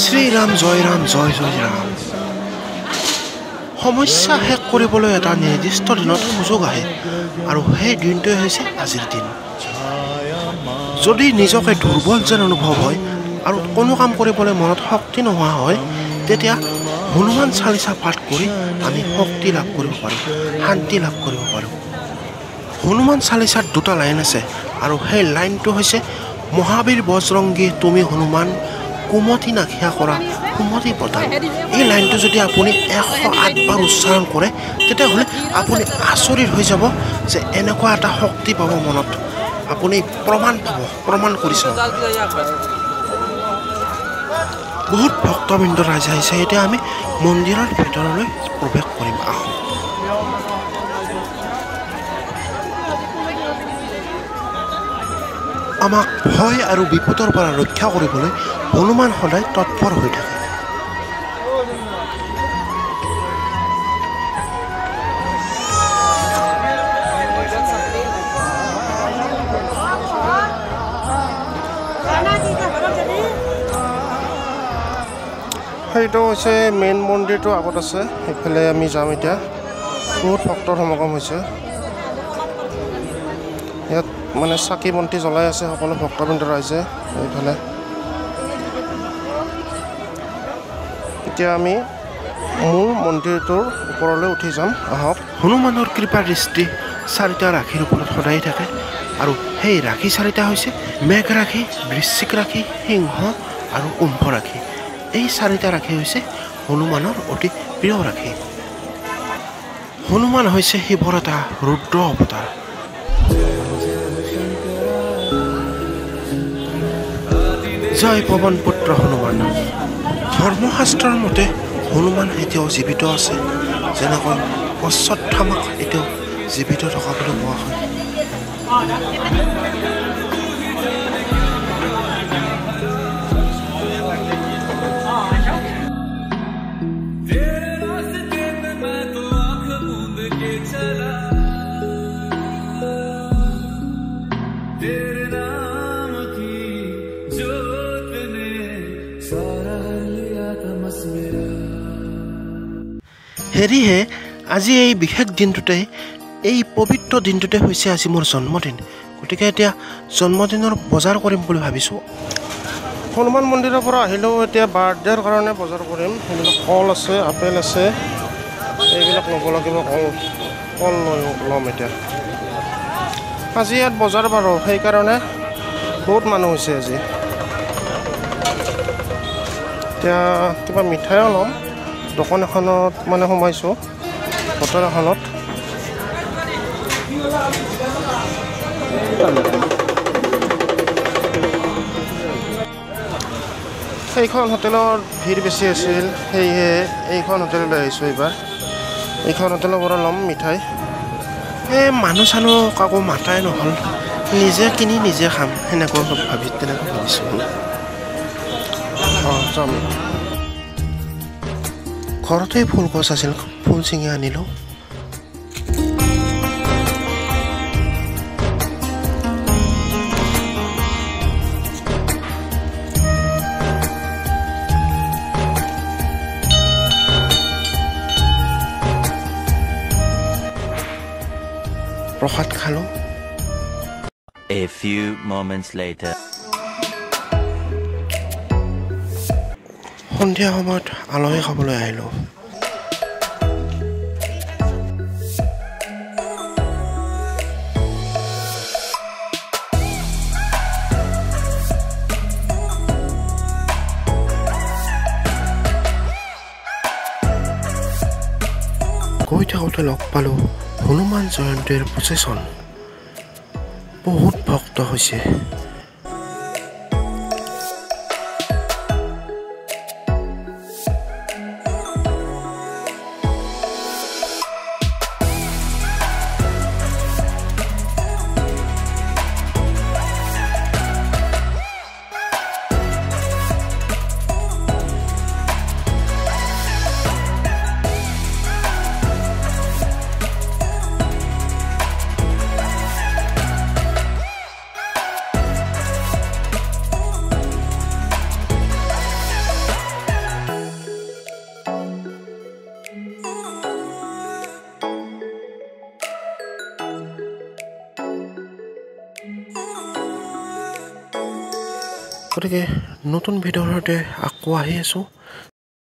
শ্ৰীৰাম জয় ৰাম সমস্যা শেষ কৰিবলৈ এটা নিৰ্দিষ্ট দিনত সুযোগ আহে আৰু সেই দিনটোৱে হৈছে আজিৰ দিন যদি নিজকে দুৰ্বল যেন অনুভৱ হয় আৰু কোনো কাম কৰিবলৈ মনত শক্তি নোহোৱা হয় তেতিয়া হনুমান চালিচা পাঠ কৰি আমি শক্তি লাভ কৰিব পাৰোঁ শান্তি লাভ কৰিব পাৰোঁ হনুমান চালিচাত দুটা লাইন আছে আৰু সেই লাইনটো হৈছে মহাবীৰ বজৰংগী তুমি হনুমান কুমতি নাখিয়া কৰা কুমতি প্ৰদান এই লাইনটো যদি আপুনি 108 বাৰ উচ্চাৰণ কৰে তেতিয়াহ'লে আপুনি আচৰিত হৈ যাব যে এনেকুৱা এটা শক্তি পাব মনত আপুনি প্ৰমাণ কৰিছে বহুত ভক্তবৃন্দ ৰাইজ আহিছে এতিয়া আমি মন্দিৰৰ ভিতৰলৈ প্ৰৱেশ কৰিম আহক আমাক ভয় আৰু বিপদৰ পৰা ৰক্ষা কৰিবলৈ হনুমান সদায় তৎপৰ হৈ থাকে সেইটো হৈছে মেইন মন্দিৰটো আগত আছে সেইফালে আমি যাম এতিয়া বহুত ভক্তৰ সমাগম হৈছে ইয়াত মানে চাকি বন্তি জ্বলাই আছে সকলো ভক্তবৃন্দ ৰাইজে এইফালে এতিয়া আমি মূল মন্দিৰটোৰ ওপৰলৈ উঠি যাম আহক হনুমানৰ কৃপা দৃষ্টি চাৰিটা ৰাশিৰ ওপৰত সদায় থাকে আৰু সেই ৰাশি চাৰিটা হৈছে মেঘ ৰাশি বৃশ্চিক ৰাশি সিংহ আৰু কুম্ভ ৰাশি এই চাৰিটা ৰাশি হৈছে হনুমানৰ অতি প্ৰিয় ৰাশি হনুমান হৈছে শিৱৰ এটা ৰুদ্ৰ অৱতাৰ জয় পৱন পুত্ৰ হনুমান ধৰ্মশাস্ত্ৰৰ মতে হনুমান এতিয়াও জীৱিত আছে যেনেকৈ অশ্বত্থামাক এতিয়াও জীৱিত থকা বুলি কোৱা হয় হেৰিহে আজি এই বিশেষ দিনটোতে এই পবিত্ৰ দিনটোতে হৈছে আজি মোৰ জন্মদিন গতিকে এতিয়া জন্মদিনৰ বজাৰ কৰিম বুলি ভাবিছোঁ হনুমান মন্দিৰৰ পৰা আহিলেও এতিয়া বাৰ্থডেৰ কাৰণে বজাৰ কৰিম সেইবিলাক কল আছে আপেল আছে এইবিলাক ল'ব লাগিব কল ল'ম এতিয়া আজি ইয়াত বজাৰ বাৰু সেইকাৰণে বহুত মানুহ হৈছে আজি এতিয়া কিবা মিঠাইও ল'ম দোকান এখনত মানে সোমাইছোঁ হোটেল এখনত সেইখন হোটেলত ভিৰ বেছি আছিল সেয়েহে এইখন হোটেললৈ আহিছোঁ এইবাৰ এইখন হোটেলৰ পৰা ল'ম মিঠাই এই মানুহ চানুহ কাকো মাতাই নহ'ল নিজে কিনি নিজে খাম তেনেকৈ ভাবিছোঁ অঁ যাম ঘৰতে ফুল গছ আছিল ফুল ছিঙি আনিলোঁ প্ৰসাদ খালোঁ A few moments later সন্ধিয়া সময়ত আলহী খাবলৈ আহিলোঁ গৈ থাকোঁতে লগ পালোঁ হনুমান জয়ন্তীৰ প্ৰচেছন বহুত ভক্ত হৈছে গতিকে নতুন ভিডিঅ'ৰ সৈতে আকৌ আহি আছোঁ